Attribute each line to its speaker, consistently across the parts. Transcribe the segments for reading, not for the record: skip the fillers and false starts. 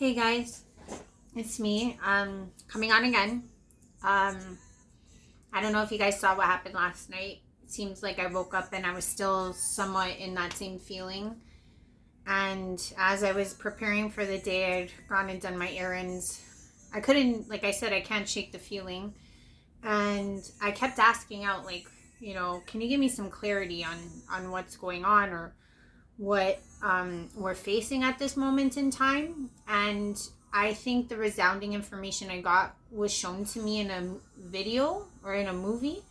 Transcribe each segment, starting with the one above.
Speaker 1: Hey guys, it's me. Coming on again. I don't know if you guys saw what happened last night. It seems like I woke up and I was still somewhat in that same feeling. And as I was preparing for the day, I'd gone and done my errands. I couldn't, like I said, I can't shake the feeling. And I kept asking out, like, can you give me some clarity on what's going on, or what we're facing at this moment in time. And I think the resounding information I got was shown to me in a video or in a movie.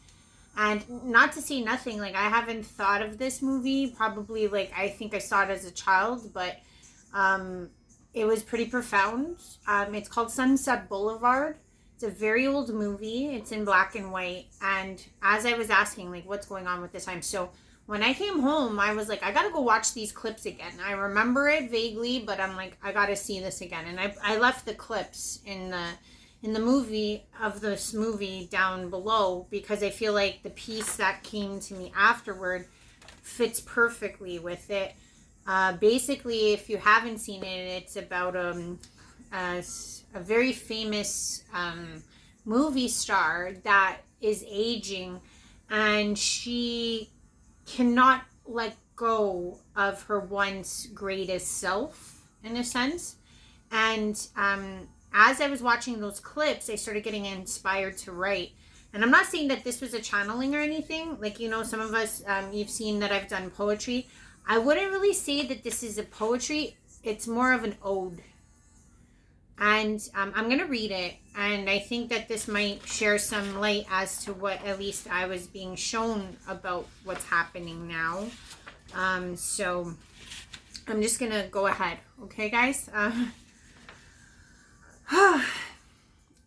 Speaker 1: And not to say nothing, like I haven't thought of this movie, probably, like I think I saw it as a child, but it was pretty profound. It's called Sunset Boulevard. It's a very old movie. It's in black and white. And as I was asking, like, what's going on with this time? So when I came home, I was like, I gotta go watch these clips again. I remember it vaguely, but I'm like, I gotta see this again. And I left the clips in the movie of this movie down below, because I feel like the piece that came to me afterward fits perfectly with it. Basically, if you haven't seen it, it's about a very famous movie star that is aging, and she cannot let go of her once greatest self, in a sense. And as I was watching those clips, I started getting inspired to write. And I'm not saying that this was a channeling or anything. Like, some of us, you've seen that I've done poetry. I wouldn't really say that this is a poetry. It's more of an ode. And I'm going to read it. And I think that this might share some light as to what at least I was being shown about what's happening now. So I'm just going to go ahead. Okay, guys?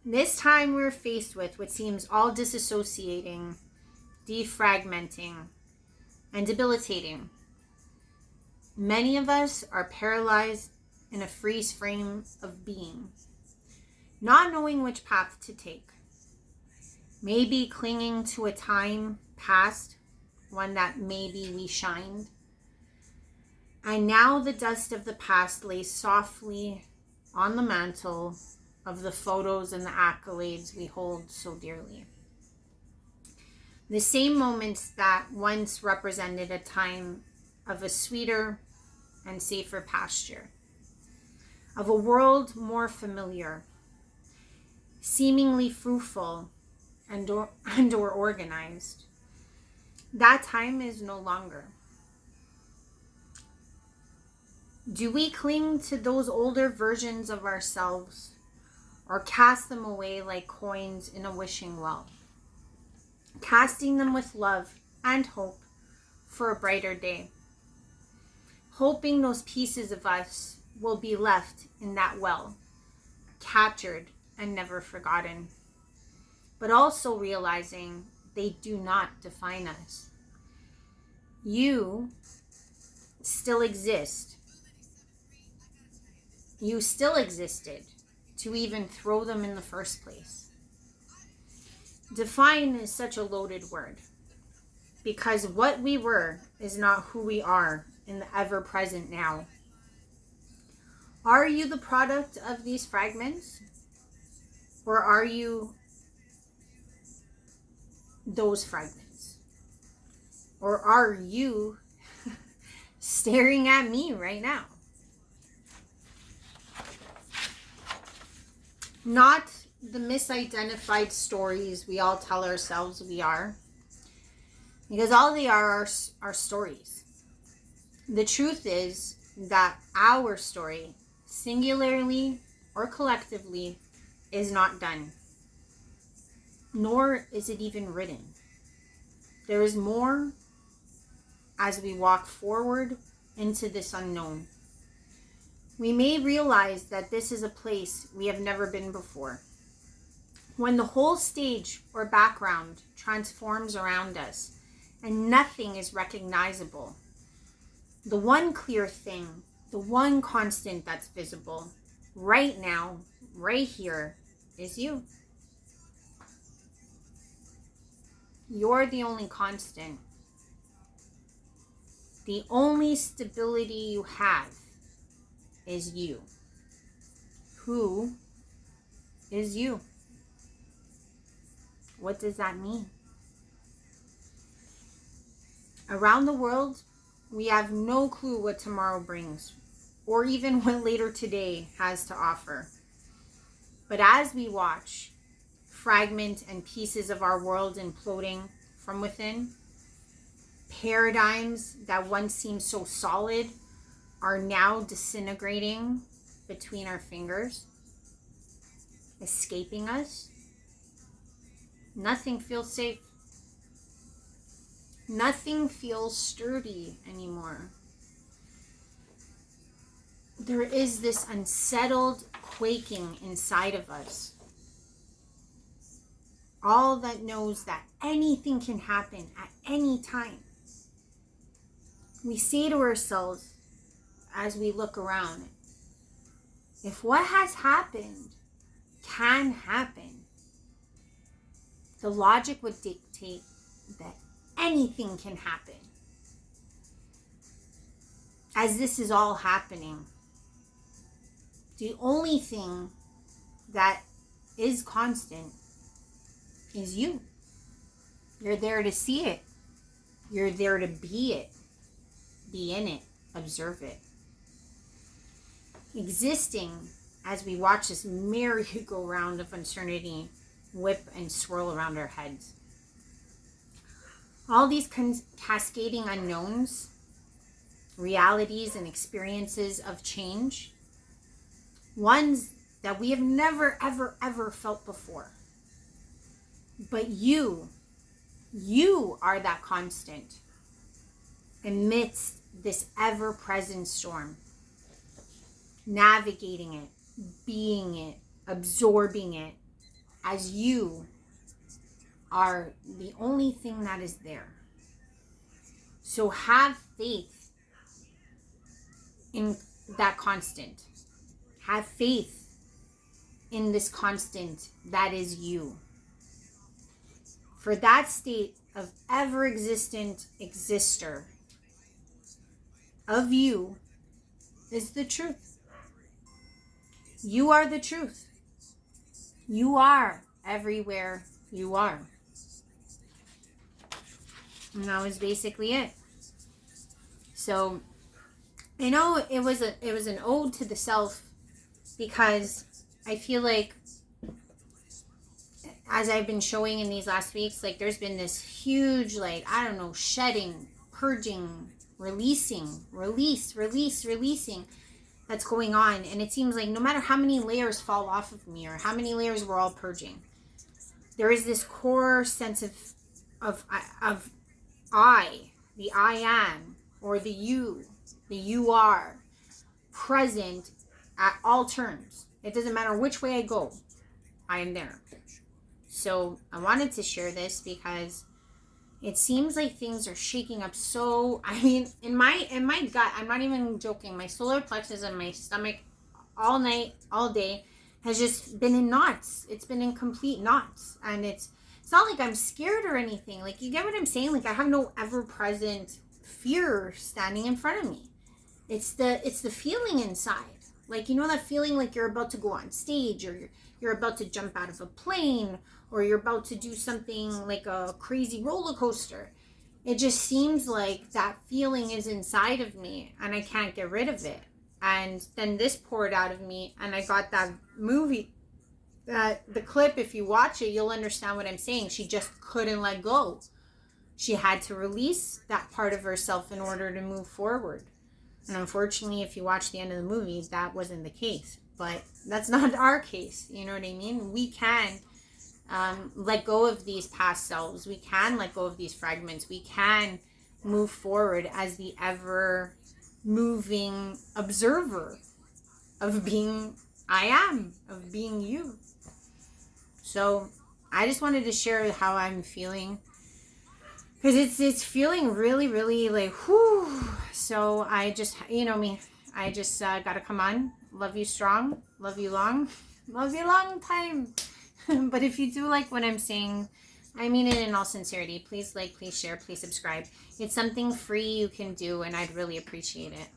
Speaker 1: This time we're faced with what seems all disassociating, defragmenting, and debilitating. Many of us are paralyzed in a freeze frame of being, not knowing which path to take. Maybe clinging to a time past, one that maybe we shined. And now the dust of the past lays softly on the mantle of the photos and the accolades we hold so dearly. The same moments that once represented a time of a sweeter and safer pasture, of a world more familiar, seemingly fruitful and or organized. That time is no longer. Do we cling to those older versions of ourselves, or cast them away like coins in a wishing well, casting them with love and hope for a brighter day, hoping those pieces of us will be left in that well, captured and never forgotten, but also realizing they do not define us. You still exist. You still existed to even throw them in the first place. Define is such a loaded word, because what we were is not who we are in the ever-present now. Are you the product of these fragments? Or are you those fragments? Or are you staring at me right now? Not the misidentified stories we all tell ourselves we are. Because all they are stories. The truth is that our story, singularly or collectively, is not done. Nor is it even written. There is more as we walk forward into this unknown. We may realize that this is a place we have never been before. When the whole stage or background transforms around us and nothing is recognizable, the one clear thing, the one constant that's visible right now, right here, is you. You're the only constant. The only stability you have is you. Who is you? What does that mean? Around the world, we have no clue what tomorrow brings, or even what later today has to offer. But as we watch fragments and pieces of our world imploding from within, paradigms that once seemed so solid are now disintegrating between our fingers, escaping us. Nothing feels safe. Nothing feels sturdy anymore. There is this unsettled quaking inside of us. All that knows that anything can happen at any time. We say to ourselves as we look around, if what has happened can happen, the logic would dictate that anything can happen. As this is all happening, the only thing that is constant is you. You're there to see it. You're there to be it. Be in it. Observe it. Existing as we watch this merry-go-round of uncertainty whip and swirl around our heads. All these cascading unknowns, realities and experiences of change, ones that we have never, ever, ever felt before. But you are that constant amidst this ever-present storm, navigating it, being it, absorbing it, as you are the only thing that is there. So have faith in that constant. Have faith in this constant that is you. For that state of ever-existent exister of you is the truth. You are the truth. You are everywhere you are. And that was basically it. So, I know it was an ode to the self, because I feel like, as I've been showing in these last weeks, like there's been this huge, like, I don't know, shedding, purging, releasing that's going on. And it seems like no matter how many layers fall off of me or how many layers we're all purging, there is this core sense of I, the I am, or the you are, present at all turns. It doesn't matter which way I go, I am there. So I wanted to share this because it seems like things are shaking up so, I mean, in my gut, I'm not even joking, my solar plexus and my stomach all night, all day, has just been in knots. It's been in complete knots. And it's not like I'm scared or anything. Like, you get what I'm saying? Like, I have no ever-present fear standing in front of me. It's the feeling inside. Like, you know that feeling like you're about to go on stage, or you're about to jump out of a plane, or you're about to do something like a crazy roller coaster. It just seems like that feeling is inside of me and I can't get rid of it. And then this poured out of me, and I got that movie, the clip. If you watch it, you'll understand what I'm saying. She just couldn't let go. She had to release that part of herself in order to move forward. And unfortunately, if you watch the end of the movie, that wasn't the case. But that's not our case. You know what I mean? We can let go of these past selves. We can let go of these fragments. We can move forward as the ever moving observer of being I am, of being you. So I just wanted to share how I'm feeling, because it's feeling really, really like, whew. So I just, you know me, I just got to come on. Love you strong. Love you long. Love you long time. But if you do like what I'm saying, I mean it in all sincerity. Please like, please share, please subscribe. It's something free you can do, and I'd really appreciate it.